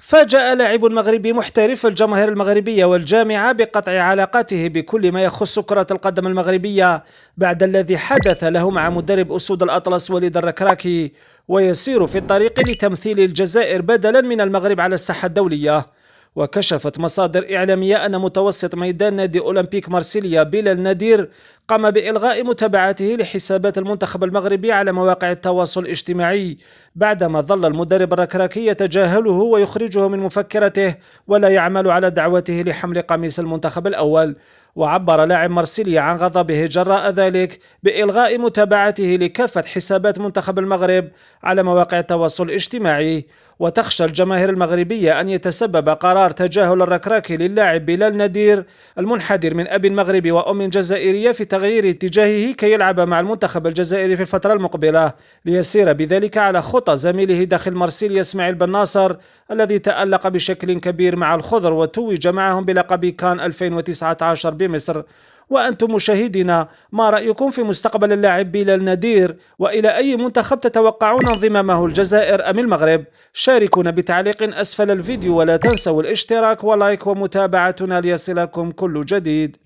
فاجأ لاعب مغربي محترف الجماهير المغربية والجامعة بقطع علاقاته بكل ما يخص كرة القدم المغربية بعد الذي حدث له مع مدرب أسود الأطلس وليد الركراكي، ويسير في الطريق لتمثيل الجزائر بدلا من المغرب على الساحة الدولية. وكشفت مصادر إعلامية أن متوسط ميدان نادي أولمبيك مارسيليا بلال نادير قام بإلغاء متابعته لحسابات المنتخب المغربي على مواقع التواصل الاجتماعي بعدما ظل المدرب الركراكي يتجاهله ويخرجه من مفكرته ولا يعمل على دعوته لحمل قميص المنتخب الأول. وعبر لاعب مارسيليا عن غضبه جراء ذلك بإلغاء متابعته لكافة حسابات منتخب المغرب على مواقع التواصل الاجتماعي. وتخشى الجماهير المغربية أن يتسبب قرار تجاهل الركراكي للاعب بلال نادير المنحدر من أب مغربي وأم جزائرية في تغيير اتجاهه كي يلعب مع المنتخب الجزائري في الفترة المقبلة، ليسير بذلك على خطى زميله داخل مارسيليا إسماعيل بن ناصر الذي تألق بشكل كبير مع الخضر وتوج معهم بلقب كان 2019 بمصر. وأنتم مشاهدينا، ما رأيكم في مستقبل اللاعب بلال نادير؟ وإلى أي منتخب تتوقعون انضمامه، الجزائر أم المغرب؟ شاركونا بتعليق أسفل الفيديو، ولا تنسوا الاشتراك ولايك ومتابعتنا ليصلكم كل جديد.